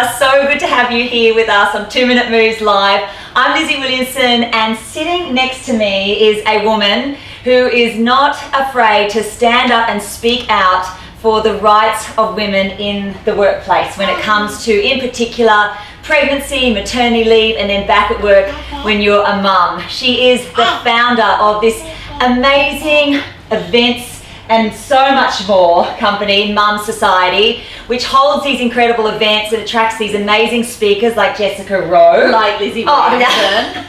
So good to have you here with us on 2 Minute Moves Live. I'm Lizzie Williamson, and sitting next to me is a woman who is not afraid to stand up and speak out for the rights of women in the workplace when it comes to, in particular, pregnancy, maternity leave, and then back at work when you're a mum. She is the founder of this amazing events and so much more company, Mum Society, which holds these incredible events and attracts these amazing speakers like Jessica Rowe. Like Lizzie Williamson.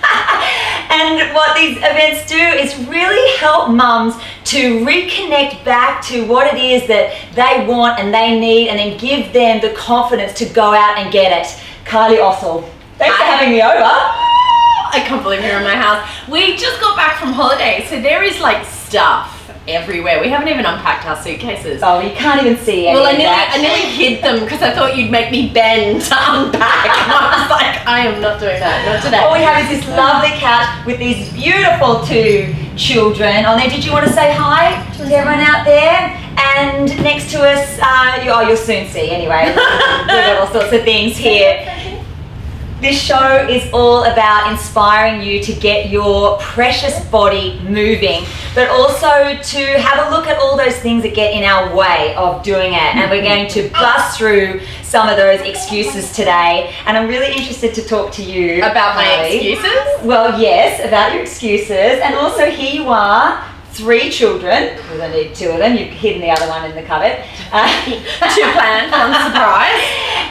And what these events do is really help mums to reconnect back to what it is that they want and they need, and then give them the confidence to go out and get it. Kylie Ostle, thanks for having me over. I can't believe you're in my house. We just got back from holiday, so there is like stuff everywhere. We haven't even unpacked our suitcases. Oh, you can't even see any Well, of that. I nearly hid them because I thought you'd make me bend to unpack. And I was like, I am not doing that, not today. All we have is this lovely couch with these beautiful 2 children on there. Did you want to say hi to everyone out there? And next to us, you'll soon see anyway. We've got all sorts of things here. This show is all about inspiring you to get your precious body moving, but also to have a look at all those things that get in our way of doing it. And we're going to bust through some of those excuses today. And I'm really interested to talk to you about my Kylie. excuses? Well, yes, about your excuses. And also here you are, 3 children. We're going to need 2 of them. You've hidden the other one in the cupboard. 2 planned, 1 surprise.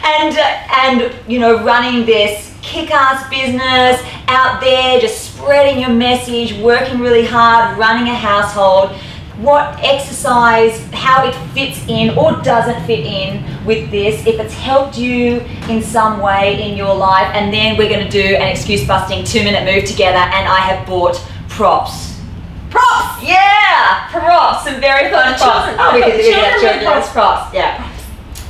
And you know, running this kick-ass business out there, just spreading your message, working really hard, running a household. What exercise, how it fits in or doesn't fit in with this, if it's helped you in some way in your life. And then we're going to do an excuse-busting 2-minute move together, and I have bought props. Props! Yeah! Props! Some very fun props. Oh, we can do that. Props. Yeah.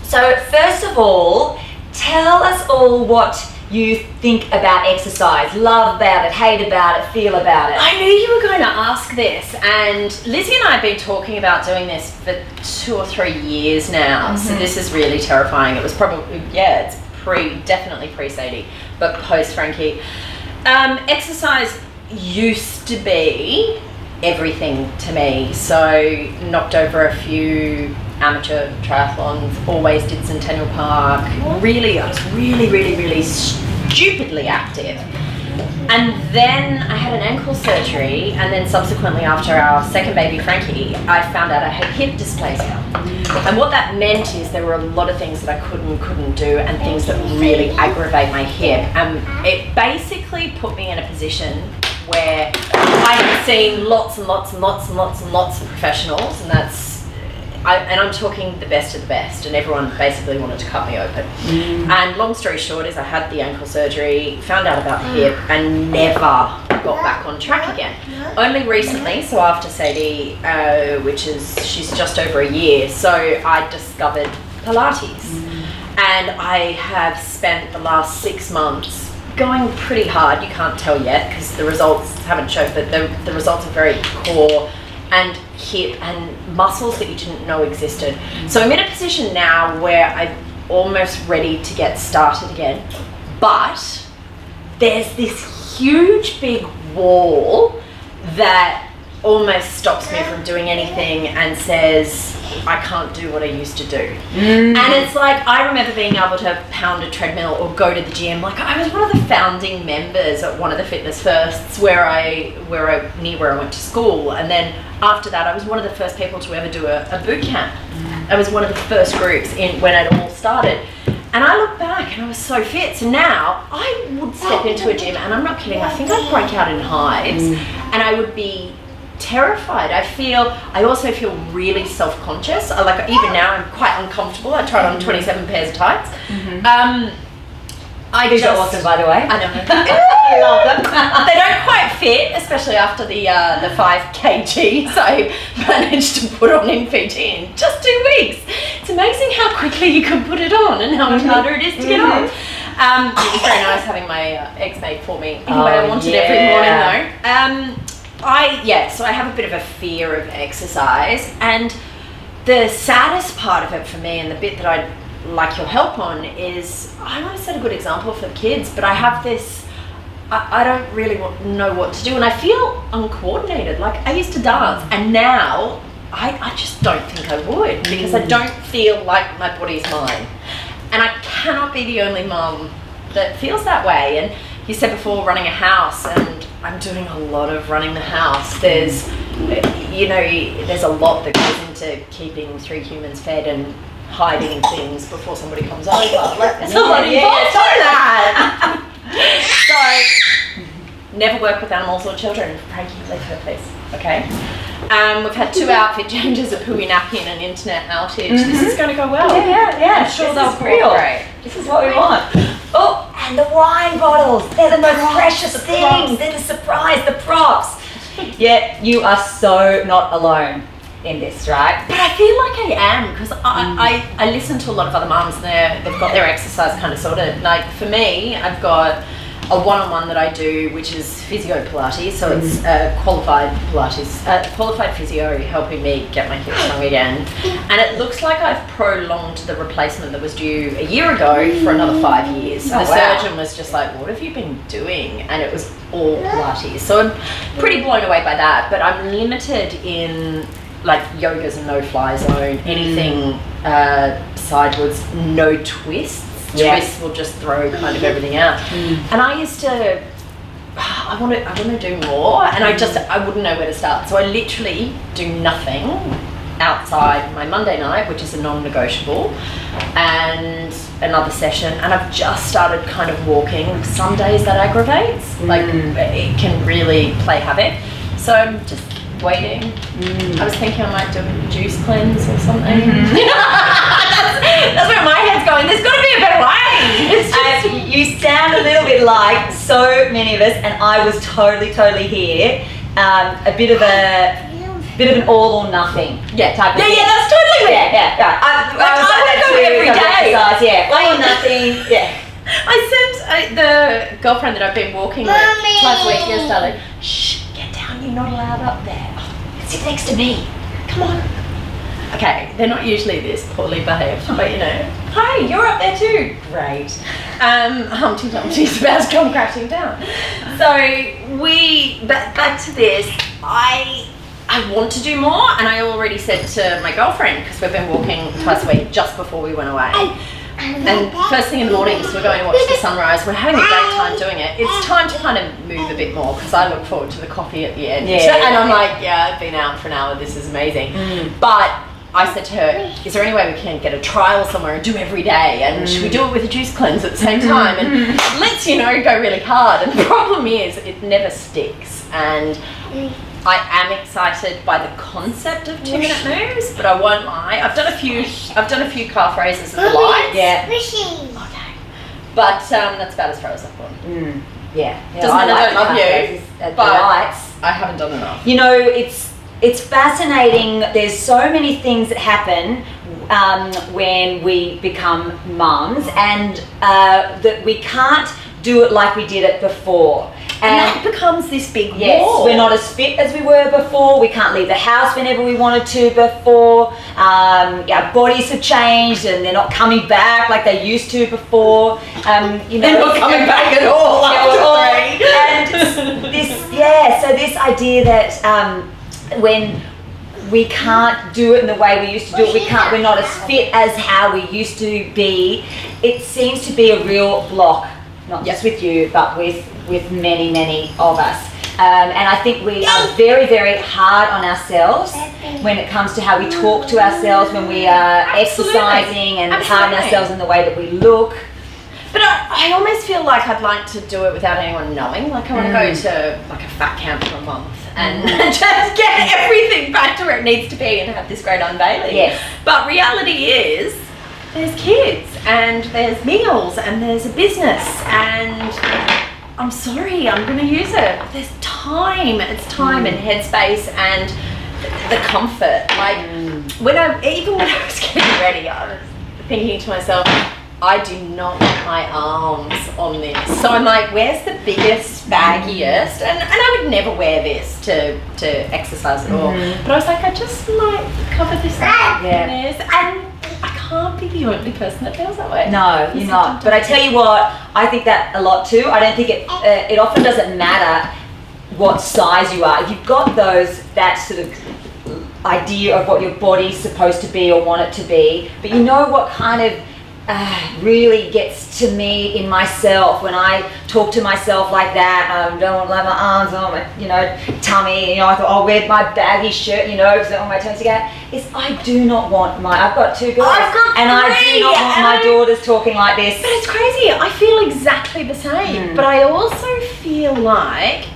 So first of all, tell us all what you think about exercise. Love about it, hate about it, feel about it. I knew you were going to ask this, and Lizzie and I have been talking about doing this for 2 or 3 years now. So this is really terrifying. It was probably, it's definitely pre-Sadie, but post-Frankie. Exercise used to be everything to me. So knocked over a few amateur triathlons, always did Centennial Park. Really, I was really stupidly active. And then I had an ankle surgery, and then subsequently after our second baby, Frankie, I found out I had hip dysplasia. And what that meant is there were a lot of things that I couldn't do, and things that really aggravate my hip. And it basically put me in a position where I had seen lots of professionals, and I'm talking the best of the best, and everyone basically wanted to cut me open. And long story short is I had the ankle surgery, found out about the hip, and never got back on track again. Only recently, so after Sadie, she's just over a year, so I discovered Pilates. And I have spent the last 6 months going pretty hard. You can't tell yet because the results haven't showed, but the results are very core and hip and muscles that you didn't know existed. So I'm in a position now where I'm almost ready to get started again, but there's this huge big wall that almost stops me from doing anything and says I can't do what I used to do. And it's like, I remember being able to pound a treadmill or go to the gym. Like, I was one of the founding members at one of the fitness firsts near where I went to school, and then after that I was one of the first people to ever do a boot camp. I was one of the first groups in when it all started. And I look back and I was so fit. So now I would step into a gym, and I'm not kidding, I think I'd break out in hives, and I would be terrified. I also feel really self-conscious. Even now I'm quite uncomfortable. I tried on 27 pairs of tights. These are awesome, by the way. I know. I love them. They don't quite fit, especially after the 5 kgs I managed to put on in Fiji in just 2 weeks. It's amazing how quickly you can put it on and how much harder it is to get on. It was very nice having my eggs made for me. Anyway, I wanted every morning though. So I have a bit of a fear of exercise, and the saddest part of it for me, and the bit that I like your help on is I want to set a good example for the kids, but I have this, I don't really know what to do, and I feel uncoordinated. Like I used to dance, and now I just don't think I would, because I don't feel like my body's mine. And I cannot be the only mum that feels that way. And you said before running a house, and I'm doing a lot of running the house. There's, you know, there's a lot that goes into keeping 3 humans fed and hiding things before somebody comes over. Like, somebody involved in that. So, never work with animals or children. Frankie, leave her, please. Okay. We've had 2 outfit changes, a pooey nappy, and an internet outage. This is going to go well. Yeah. I'm sure they'll cooperate. This is what we want. Oh, and the wine bottles. They're the most precious things. They're the surprise, the props. Yet you are so not alone in this, right? But I feel like I am, because I listen to a lot of other mums, and they've got their exercise kind of sorted. Like for me, I've got a one-on-one that I do, which is physio Pilates. So it's qualified Pilates, qualified physio helping me get my hips strong again. And it looks like I've prolonged the replacement that was due a year ago for another 5 years. So the surgeon was just like, what have you been doing? And it was all Pilates. So I'm pretty blown away by that, but I'm limited in like yoga's a no-fly zone, anything sideways, no twists. Twists will just throw kind of everything out. And I used to, I want to do more, and I wouldn't know where to start. So I literally do nothing outside my Monday night, which is a non-negotiable, and another session. And I've just started kind of walking. Some days that aggravates, like it can really play havoc. So I'm just waiting. I was thinking I might do a juice cleanse or something. That's where my head's going. There's got to be a better way. You sound a little bit like so many of us, and I was totally here. A bit of an all or nothing type of thing. Yeah, that's totally me. Yeah. I was go every day. All or nothing. Yeah. I sent the girlfriend that I've been walking with twice a week. Yes, darling. Shh, get down. You're not allowed up there. Sit next to me. Come on. Okay, they're not usually this poorly behaved, but you know, hi, you're up there too. Great. Humpty Dumpty's about to come crashing down. So back to this. I want to do more, and I already said to my girlfriend, because we've been walking twice a week just before we went away. And first thing in the morning, so we're going to watch the sunrise. We're having a great time doing it. It's time to kind of move a bit more, because I look forward to the coffee at the end. And I'm like, I've been out for an hour. This is amazing. But I said to her, is there any way we can get a trial somewhere and do every day? And should we do it with a juice cleanse at the same time? And let's, go really hard. And the problem is, it never sticks. And I am excited by the concept of 2-minute moves, but I won't lie. I've done a few calf raises at the lights. Yeah. Okay. But that's about as far as I've gone. Doesn't mean I don't love you, at but the lights. I haven't done enough. It's fascinating. There's so many things that happen when we become mums, and that we can't do it like we did it before. And it becomes this big wall. We're not as fit as we were before. We can't leave the house whenever we wanted to before. Our bodies have changed, and they're not coming back like they used to before. They're not coming back at all. And so this idea that when we can't do it in the way we used to do it, we're not as fit as how we used to be. It seems to be a real block, not just with you, but with many of us. And I think we are very, very hard on ourselves when it comes to how we talk to ourselves when we are exercising, and hard on ourselves in the way that we look. But I almost feel like I'd like to do it without anyone knowing. Like I want to go to like a fat camp for a month and just get everything back to where it needs to be and have this great unveiling. Yes. But reality is, there's kids and there's meals and there's a business, and I'm sorry, I'm going to use it. There's time. It's time and headspace and the comfort. Like when I was getting ready, I was thinking to myself, I do not want my arms on this. So I'm like, where's the biggest, baggiest? And I would never wear this to exercise at all. But I was like, I just might cover this up in this. And I can't be the only person that feels that way. No, you're not. But I tell you what, I think that a lot too. I don't think it often doesn't matter what size you are. If you've got that sort of idea of what your body's supposed to be or want it to be, but you know what kind of really gets to me in myself when I talk to myself like that. I don't want to let my arms on my, tummy. I thought I'll wear my baggy shirt, because I don't want my toes to get. I do not want I've got 2 girls, and I do not want my daughters talking like this. But it's crazy. I feel exactly the same. But I also feel like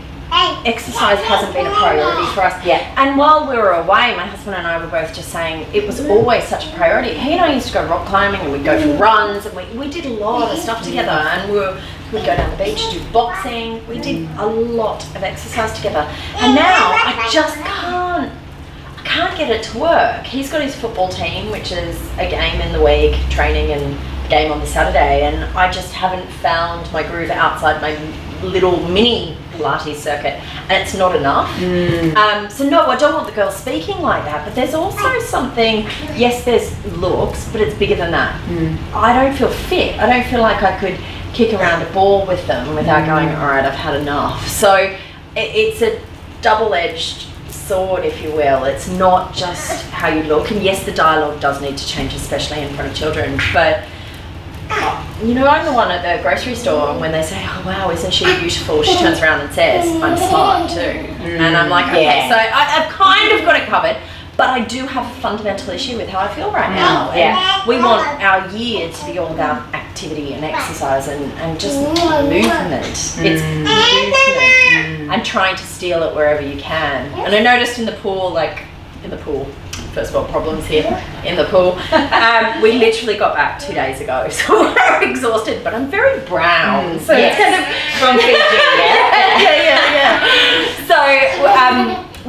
exercise hasn't been a priority for us. Yeah. And while we were away, my husband and I were both just saying it was always such a priority. He and I used to go rock climbing, and we'd go for runs, and we did a lot of stuff together, and we'd go down the beach, do boxing. We did a lot of exercise together. And now I just can't get it to work. He's got his football team, which is a game in the week, training, and a game on the Saturday, and I just haven't found my groove outside my little mini Pilates circuit, and it's not enough. So no, I don't want the girls speaking like that, but there's also something, yes, there's looks, but it's bigger than that. I don't feel fit. I don't feel like I could kick around a ball with them without going, all right, I've had enough. So it's a double-edged sword, if you will. It's not just how you look, and yes, the dialogue does need to change, especially in front of children, but I'm the one at the grocery store, and when they say, oh wow, isn't she beautiful, she turns around and says, I'm smart too. And I'm like, okay, so I've kind of got it covered, but I do have a fundamental issue with how I feel right now. And we want our year to be all about activity and exercise and just movement. It's movement. And trying to steal it wherever you can. And I noticed in the pool, first world problems here in the pool. We literally got back 2 days ago, so we're exhausted, but I'm very brown. So it's kind of from Fiji, yeah. So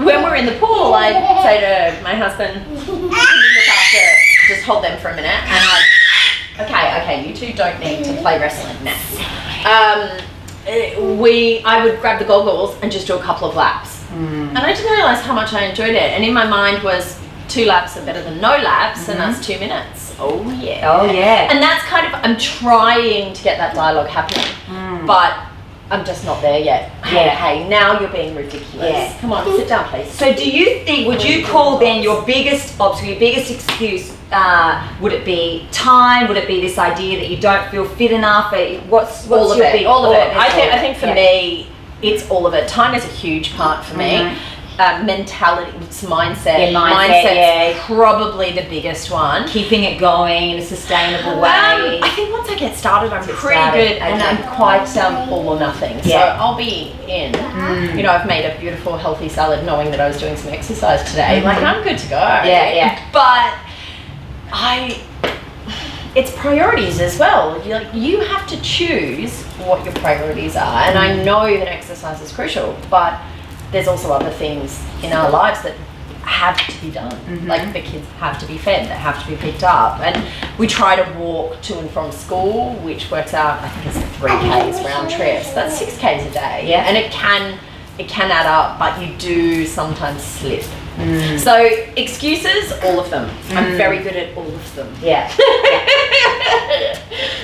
when we're in the pool, I say to my husband, can you look after, just hold them for a minute, and okay, you two don't need to play wrestling now. I would grab the goggles and just do a couple of laps. And I didn't realise how much I enjoyed it, and in my mind was 2 laps are better than no laps, and that's 2 minutes. Oh yeah. And that's kind of, I'm trying to get that dialogue happening, but I'm just not there yet. Hey, now you're being ridiculous. Come on, sit down, please. So do you think, would you call then your biggest obstacle, your biggest excuse, would it be time? Would it be this idea that you don't feel fit enough? What's all of your it? All of it. I think for me, it's all of it. Time is a huge part for me. Mentality, it's mindset. Mindset's probably the biggest one. Keeping it going in a sustainable way. I think once I get started, I'm pretty good, and I'm quite all or nothing. So I'll be in. I've made a beautiful, healthy salad, knowing that I was doing some exercise today. Like, I'm good to go. But it's priorities as well. You have to choose what your priorities are, and I know that exercise is crucial, but there's also other things in our lives that have to be done. Like, the kids have to be fed, they have to be picked up, and we try to walk to and from school, which works out, I think it's 3 Ks round trips. That's 6 Ks a day, and it can add up, but you do sometimes slip. So excuses, all of them. I'm very good at all of them.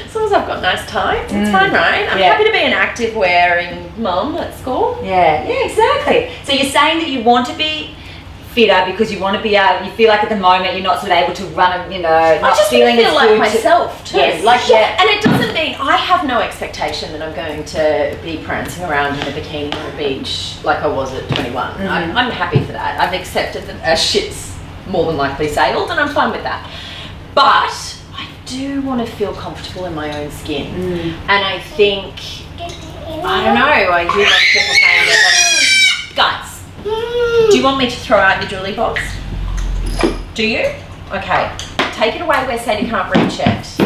As long as I've got nice times, it's fine, right? I'm happy to be an active wearing mum at school. Yeah, exactly. So you're saying that you want to be fitter because you want to be able, you feel like at the moment you're not sort of able to run, not I just feeling feel as like good myself too. Yes, and it doesn't mean, I have no expectation that I'm going to be prancing around in a bikini on the beach like I was at 21. I'm happy for that. I've accepted that a ship's more than likely sailed, and I'm fine with that. But I do want to feel comfortable in my own skin. And I think, I don't know, I hear like people saying that, guys, do you want me to throw out your jewelry box? Do you? Okay. Take it away where Sadie can't reach it.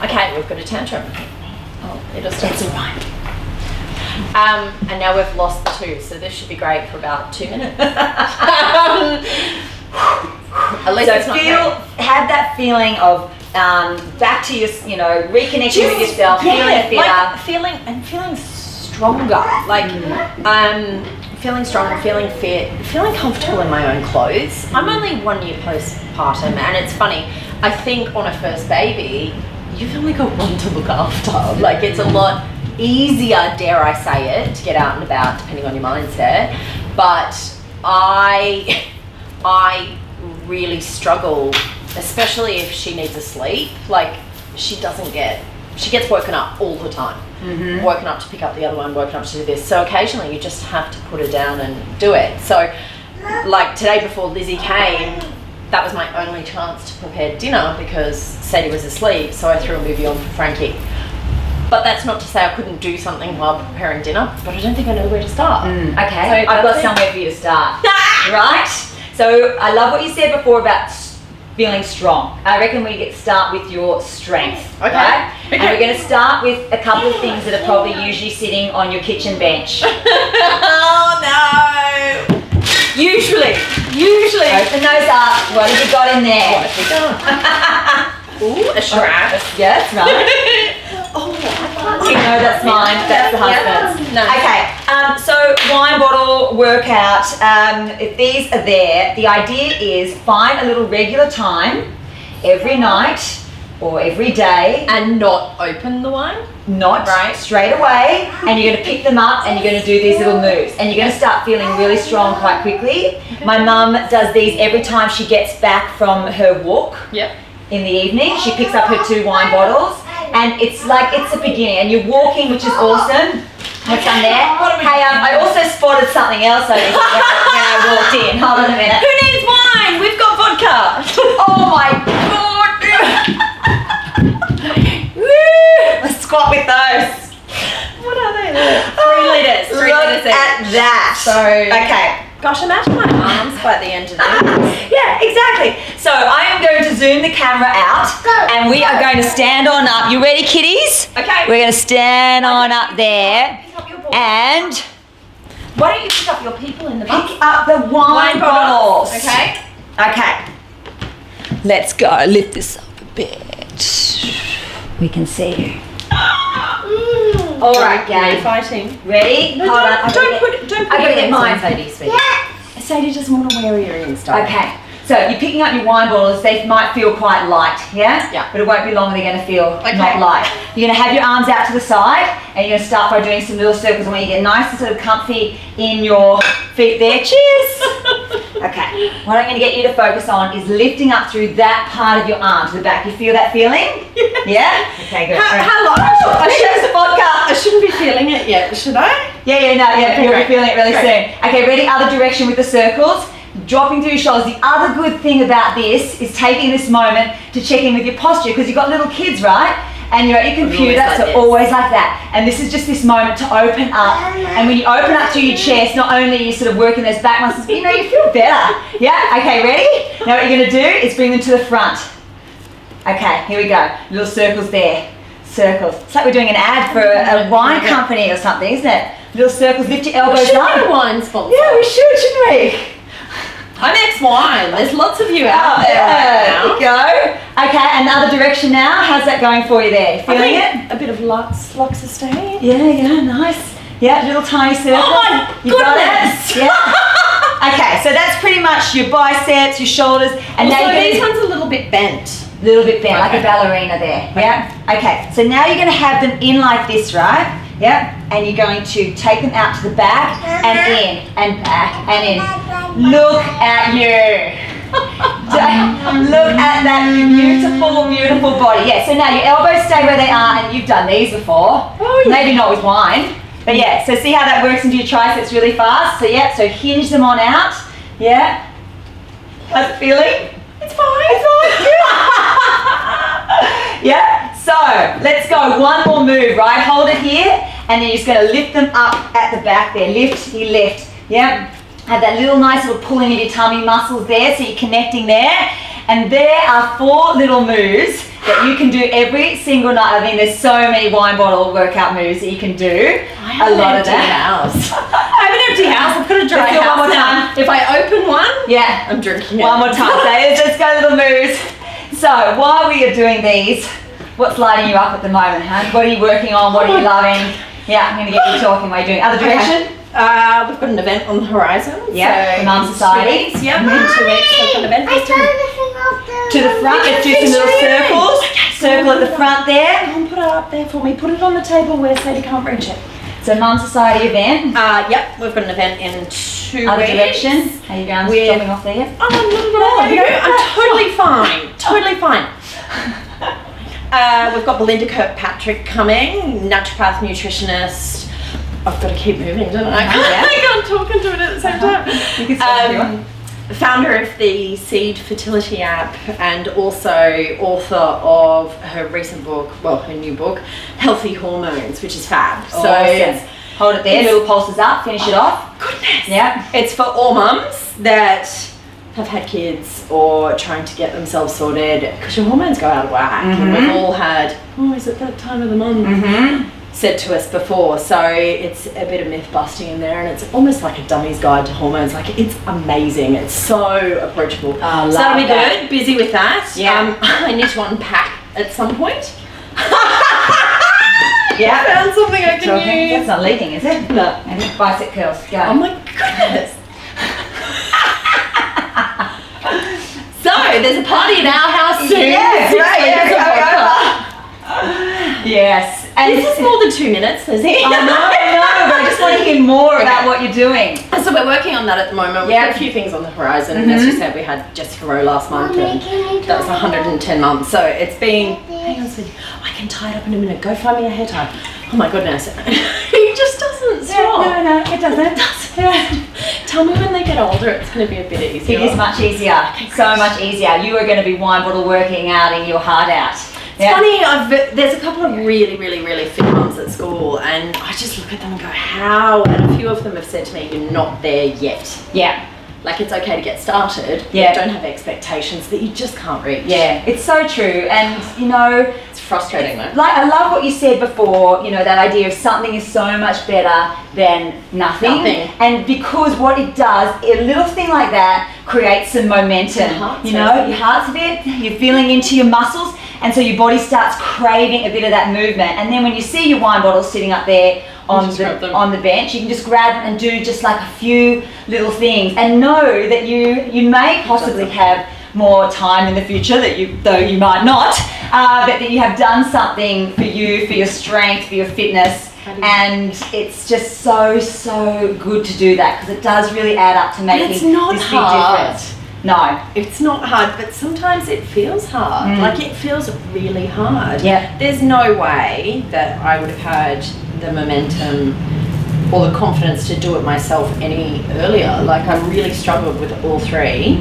Okay, we've got a tantrum. Oh, it'll stop. That's all right. And now we've lost the 2, so this should be great for about 2 minutes. At least so have that feeling of back to your, reconnecting with yourself, feeling fitter. Like feeling stronger. Like, feeling stronger, feeling fit, feeling comfortable in my own clothes. I'm only 1 year postpartum, and it's funny. I think on a first baby, you've only got one to look after. Like, it's a lot easier, dare I say it, to get out and about, depending on your mindset. But I really struggle, especially if she needs a sleep. Like, she gets woken up all the time. Mm-hmm. Woken up to pick up the other one, woken up to do this. So occasionally you just have to put her down and do it. So, like today before Lizzie came, that was my only chance to prepare dinner because Sadie was asleep, so I threw a movie on for Frankie. But that's not to say I couldn't do something while preparing dinner, but I don't think I know where to start. Okay, so I've got somewhere for you to start. Right? So I love what you said before about feeling strong. I reckon we start with your strength. Okay. Right? Okay. And we're going to start with a couple of things that are probably usually sitting on your kitchen bench. Oh no! Usually. Open those up. What have you got in there? What have we got? Ooh, a strap. Yeah, that's right. Oh, No, that's mine. That's the husband's. No. Okay. So wine bottle workout. If these are there, the idea is find a little regular time every night or every day, And not open the wine? not Right. straight away, and you're going to pick them up and you're going to do these little moves, and you're going to start feeling really strong quite quickly. My mum does these every time she gets back from her walk. Yep. In the evening, she picks up her 2 wine bottles, and it's like it's a beginning, and you're walking, which is awesome. What's on there? Hey, I also spotted something else over here when I walked in. Hold on a minute. Who needs wine? We've got vodka. Oh my god! Let's squat with those. What are they? 3 litres. 3 Look litres each. at that. So, Okay. gosh, imagine my arms by the end of this. Yeah, exactly. So I am going to zoom the camera out, and we are going to stand on up. You ready, kiddies? Okay. We're going to stand on up there, Pick up your ball. and Why don't you pick up your people in the pick bucket? up the wine bottles. Okay. Okay. Let's go. Lift this up a bit. We can see. All right, gang. Fighting. Ready? No, Hold on. I don't put I gotta get mine. Sadie, sweetie. Sadie doesn't want to wear earrings, darling. Okay. So you're picking up your wine bottles. They might feel quite light, yeah? Yeah. But it won't be long. They're going to feel Okay. not light. You're going to have your arms out to the side, and you're going to start by doing some little circles. And when you get nice and sort of comfy in your feet there, cheers. Okay. What I'm going to get you to focus on is lifting up through that part of your arm to the back. You feel that feeling? Yeah. Okay. Good. All right. How long? There's the vodka. I shouldn't be feeling it yet, should I? Yeah, Okay, you'll be great. feeling it really Great. soon. Okay, ready? Other direction with the circles. Dropping through your shoulders. The other good thing about this is taking this moment to check in with your posture, because you've got little kids, right? And you're at your computer, Always like so this. always like that. And this is just this moment to open up. And when you open up through your chest, not only are you sort of working those back muscles, but you feel better. Yeah? Okay, ready? Now what you're going to do is bring them to the front. Okay, here we go. Little circles there. Circles. It's like we're doing an ad for a wine company or something, isn't it? Little circles. Lift your elbows Should up. be a wine sponsor. Yeah, we should, shouldn't we? I'm ex-wine. There's lots of you out there right now. There we go. Okay, and the other direction now. How's that going for you there? Feeling it? A bit of Luxsustain. Yeah, nice. Yeah, little tiny circle. Oh my You got goodness. it? Yeah. Okay, so that's pretty much your biceps, your shoulders, and now Also, you're these going ones a little bit bent. a little bit bent, like a Okay. ballerina there. Yeah. Okay, so now you're going to have them in like this, right? Yep. And you're going to take them out to the back and in and back and in. Look at you. Look at that beautiful, beautiful body. Yeah, so now your elbows stay where they are, and you've done these before. Oh, yeah. Maybe not with wine. But yeah, so see how that works into your triceps really fast? So yeah, so hinge them on out. Yeah. How's it feeling? It's fine. It's fine. Yeah. So let's go. One more move, right? Hold it here, and then you're just going to lift them up at the back there. Lift, you lift. Yeah. Have that little nice little pulling of your tummy muscles there, so you're connecting there. And there are 4 little moves that you can do every single night. I mean, there's so many wine bottle workout moves that you can do. I have a lot of an empty that. house. I have an empty house. I've got a dry Let's do it house one more now. time. If I open one, Yeah. I'm drinking it. One more time. So let's go little moves. So while we are doing these, what's lighting you up at the moment, huh? What are you working on? What are you loving? Yeah, I'm going to get you talking while you're doing other direction. We've got an event on the horizon. Yeah, so the Mum in 2 Society. weeks, yeah, in 2 weeks we've got an event. I saw the thing To the front, let's do some little circles. Circle at the front there. Come on, put it up there for me. Put it on the table where Sadie can't reach it. So Mum Society event. Yep, we've got an event in 2 Other weeks. direction. Are you going dropping off there yet? Oh, no, I'm totally fine. Totally fine. We've got Belinda Kirkpatrick coming, naturopath, nutritionist. I've got to keep moving, don't I? Yeah. I can't talk and do it at the same time. You can stop if you want. Founder of the Seed Fertility app and also author of her recent book, her new book, Healthy Hormones, which is fab. So Awesome. Hold it there, little pulses up, finish it off. Goodness. Yeah. It's for all mums that have had kids or trying to get themselves sorted because your hormones go out of whack. And we've all had, is it that time of the month? Said to us before. So it's a bit of myth busting in there, and it's almost like a dummy's guide to hormones. Like, it's amazing. It's so approachable. So that'll be good. Busy with that. Yeah. I need to unpack at some point. Yeah. Found something I can use. That's not leaking, is it? No. And bicep curls. Go. Oh my goodness. So there's a party at our house soon. Yeah, right. Yes. And This is more than 2 minutes, Lizzie. I know, but I just want to hear more about what you're doing. So we're working on that at the moment. We've got a few things on the horizon. And as you said, we had Jessica Rowe last month, and that was 110 months. So it's been. Hang on, sweetie. I can tie it up in a minute. Go find me a hair tie. Oh my goodness, he just doesn't stop. No, it doesn't. Tell me when they get older, it's going to be a bit easier. It is much easier. So much easier. You are going to be wine bottle working out in your heart out. It's funny, there's a couple of really, really, really fit mums at school, and I just look at them and go, how? And a few of them have said to me, you're not there yet. Yeah. Like, it's okay to get started, Yeah. but don't have expectations that you just can't reach. Yeah, it's so true. And, you know, It's frustrating though. like, I love what you said before, you know, that idea of something is so much better than nothing. And because what it does, a little thing like that creates some momentum. You know, your heart's a bit, you're feeling into your muscles, and so your body starts craving a bit of that movement. And then when you see your wine bottle sitting up there on the bench, you can just grab them and do just like a few little things, and know that you may possibly have more time in the future, though you might not, but that you have done something for you, for your strength, for your fitness. And it's just so good to do that, because it does really add up to making this big difference. No. It's not hard, but sometimes it feels hard. Like, it feels really hard. Yeah. There's no way that I would have had the momentum or the confidence to do it myself any earlier. Like, I really struggled with all three,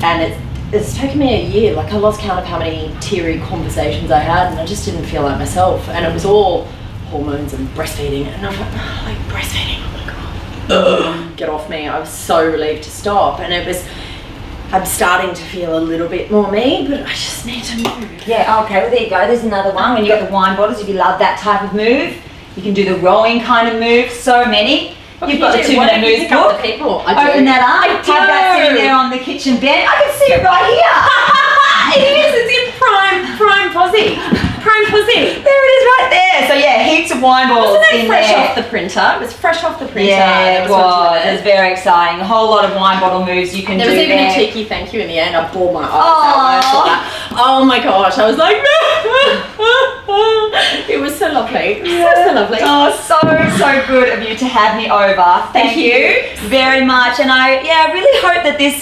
and it's taken me a year. Like, I lost count of how many teary conversations I had, and I just didn't feel like myself. And it was all hormones and breastfeeding, and I was like, breastfeeding, oh my God. Get off me. I was so relieved to stop, and I'm starting to feel a little bit more me, but I just need to move. Yeah, okay, well there you go. There's another one. When you got the wine bottles, if you love that type of move, you can do the rowing kind of move. So many. You've got the 2-minute moves book. Open that up. Have that sitting there on the kitchen bench. I can see it right here. It is. It's in prime pussy. Prime pussy. There it is right there. So yeah, heaps of wine bottles Wasn't it in fresh there. off the printer? It was fresh off the printer. Yeah, it was. It was very exciting. A whole lot of wine bottle moves you can do there. There was even there. a cheeky thank you in the end. I bawled my eyes out when I saw that. Oh my gosh, I was like, it was so lovely. So lovely. Oh, so good of you to have me over. Thank you very much. And I really hope that this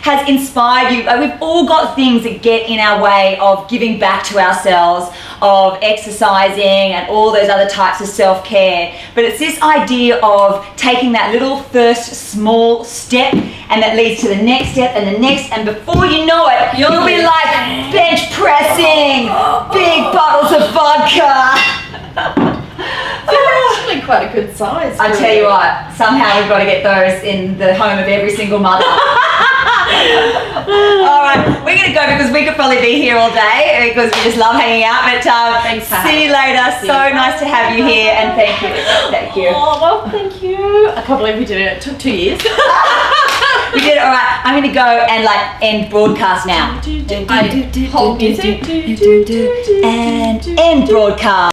has inspired you. Like, we've all got things that get in our way of giving back to ourselves, of exercising and all those other types of self-care. But it's this idea of taking that little first small step, and that leads to the next step and the next, and before you know it, you'll be like bench pressing big bottles of vodka. They're actually quite a good size. I tell you what, somehow we've got to get those in the home of every single mother. All right, we're going to go because we could probably be here all day because we just love hanging out. But see you later. So nice to have you here, and thank you. Thank you. Oh, well, thank you. I can't believe we did it. It took 2 years. We did it. All right, I'm going to go and end broadcast now. Hold music. And end broadcast.